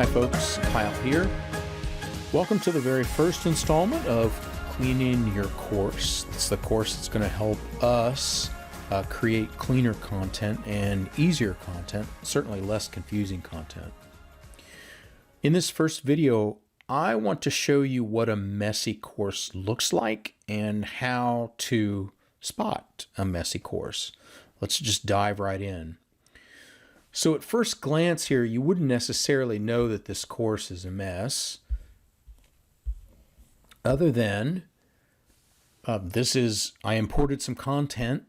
Hi folks, Kyle here. Welcome to the very first installment of Cleaning Your Course. It's the course that's going to help us create cleaner content and easier content, certainly less confusing content. In this first video, I want to show you what a messy course looks like and how to spot a messy course. Let's just dive right in. So at first glance here, you wouldn't necessarily know that this course is a mess, other than I imported some content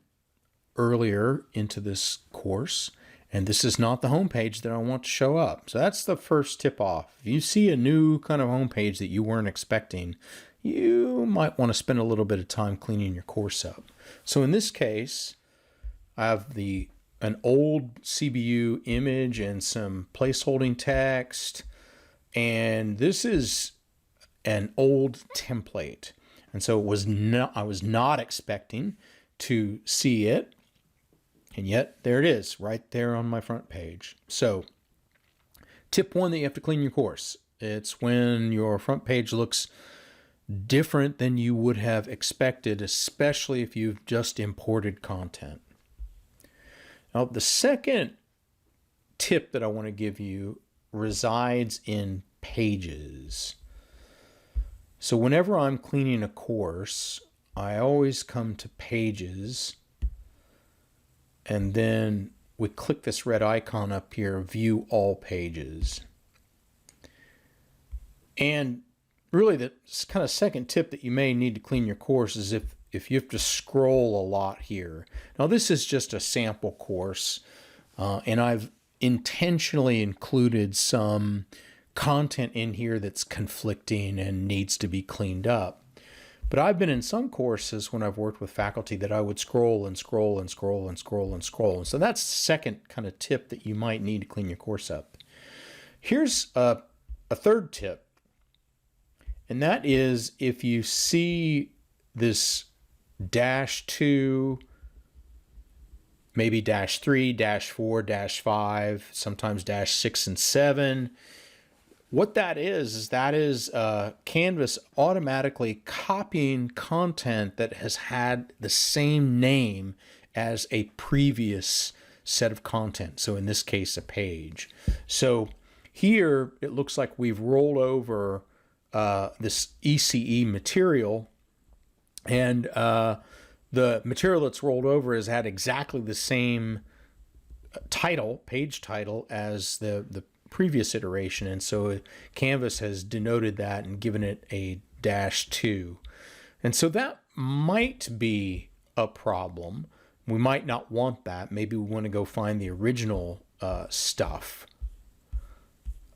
earlier into this course, and this is not the homepage that I want to show up. So that's the first tip off. If you see a new kind of homepage that you weren't expecting, you might want to spend a little bit of time cleaning your course up. So in this case, I have an old CBU image and some placeholding text, and this is an old template, and so I was not expecting to see it, and yet there it is right there on my front page. So tip one that you have to clean your course. It's when your front page looks different than you would have expected, especially if you've just imported content. Now, the second tip that I want to give you resides in pages. So whenever I'm cleaning a course, I always come to pages, and then we click this red icon up here, view all pages. And really the kind of second tip that you may need to clean your course is if you have to scroll a lot here. Now this is just a sample course, and I've intentionally included some content in here that's conflicting and needs to be cleaned up. But I've been in some courses when I've worked with faculty that I would scroll and scroll and scroll and scroll and scroll. And so that's the second kind of tip that you might need to clean your course up. Here's a third tip, and that is if you see this -2, maybe -3, -4, -5, sometimes -6 and 7. What that is Canvas automatically copying content that has had the same name as a previous set of content. So in this case, a page. So here it looks like we've rolled over this ECE material, and the material that's rolled over has had exactly the same page title as the previous iteration, and so Canvas has denoted that and given it a -2. And so that might be a problem. We might not want that. Maybe we want to go find the original stuff.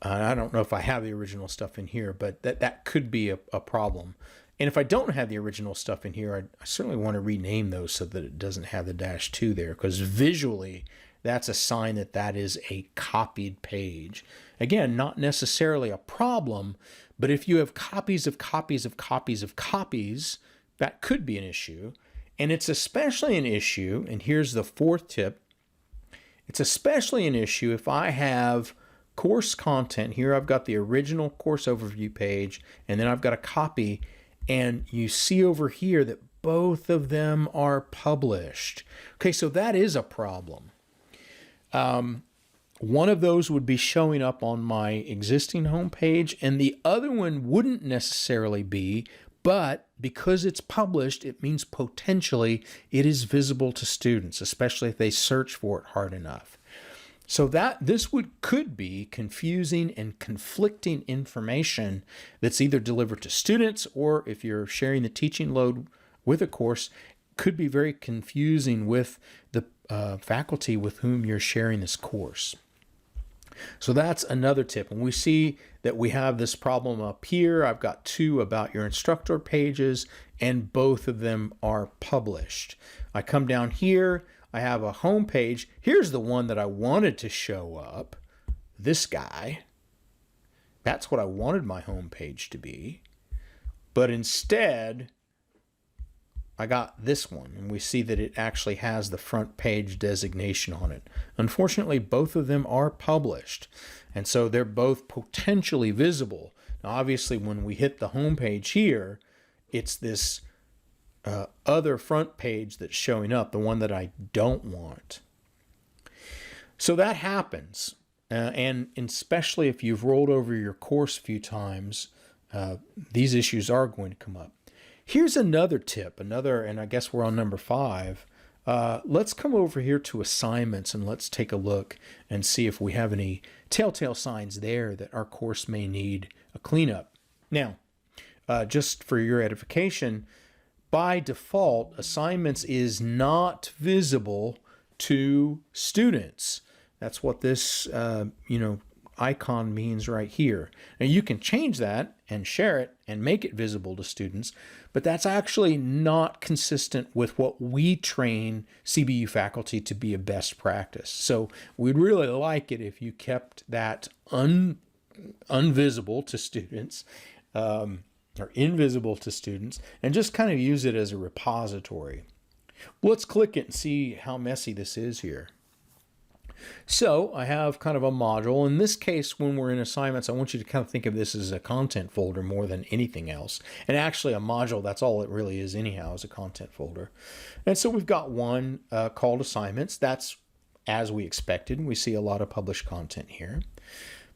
I don't know if I have the original stuff in here, but that could be a problem. And if I don't have the original stuff in here, I certainly want to rename those so that it doesn't have the -2 there, because visually that's a sign that that is a copied page. Again, not necessarily a problem, but if you have copies of copies of copies of copies, that could be an issue. And it's especially an issue, and here's the fourth tip, it's especially an issue if I have course content. Here I've got the original course overview page, and then I've got a copy, and you see over here that both of them are published. Okay, so that is a problem. One of those would be showing up on my existing homepage, and the other one wouldn't necessarily be, but because it's published, it means potentially it is visible to students, especially if they search for it hard enough. So this could be confusing and conflicting information that's either delivered to students, or if you're sharing the teaching load with a course, could be very confusing with the faculty with whom you're sharing this course. So that's another tip. When we see that we have this problem up here, I've got 2 about your instructor pages, and both of them are published. I come down here, I have a home page. Here's the one that I wanted to show up, this guy. That's what I wanted my home page to be. But instead, I got this one, and we see that it actually has the front page designation on it. Unfortunately, both of them are published, and so they're both potentially visible. Now, obviously, when we hit the home page here, it's this other front page that's showing up, the one that I don't want. So that happens, and especially if you've rolled over your course a few times, these issues are going to come up. Here's another tip, and I guess we're on number 5. Let's come over here to assignments and let's take a look and see if we have any telltale signs there that our course may need a cleanup. Now, just for your edification, by default, assignments is not visible to students. That's what this, icon means right here. Now you can change that and share it and make it visible to students, but that's actually not consistent with what we train CBU faculty to be a best practice. So we'd really like it if you kept that invisible to students, or invisible to students, and just kind of use it as a repository. Let's click it and see how messy this is here. So I have kind of a module. In this case, when we're in assignments, I want you to kind of think of this as a content folder more than anything else. And actually a module, that's all it really is anyhow, is a content folder. And so we've got one called assignments. That's as we expected. We see a lot of published content here.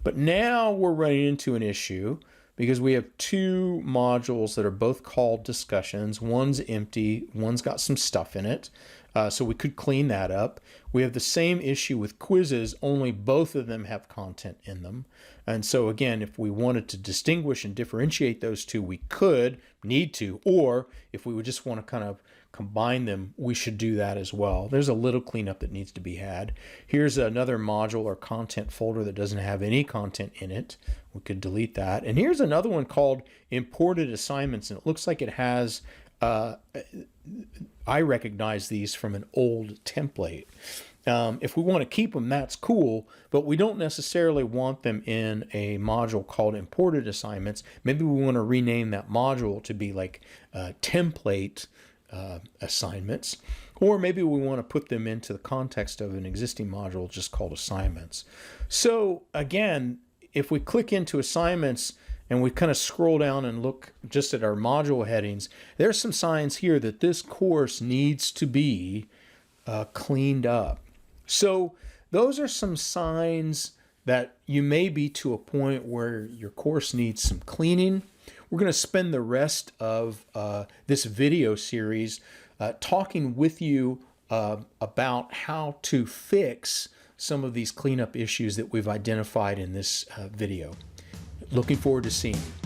But now we're running into an issue because we have 2 modules that are both called discussions. One's empty, one's got some stuff in it. So we could clean that up. We have the same issue with quizzes, only both of them have content in them. And so again, if we wanted to distinguish and differentiate those 2, we could, need to, or if we would just want to kind of combine them, we should do that as well. There's a little cleanup that needs to be had. Here's another module or content folder that doesn't have any content in it. We could delete that. And here's another one called imported assignments, and it looks like it has I recognize these from an old template. If we want to keep them, that's cool, but we don't necessarily want them in a module called imported assignments. Maybe we want to rename that module to be like template assignments, or maybe we want to put them into the context of an existing module just called assignments. So again, if we click into assignments and we kind of scroll down and look just at our module headings, there's some signs here that this course needs to be cleaned up. So those are some signs that you may be to a point where your course needs some cleaning. We're going to spend the rest of this video series talking with you about how to fix some of these cleanup issues that we've identified in this video. Looking forward to seeing you.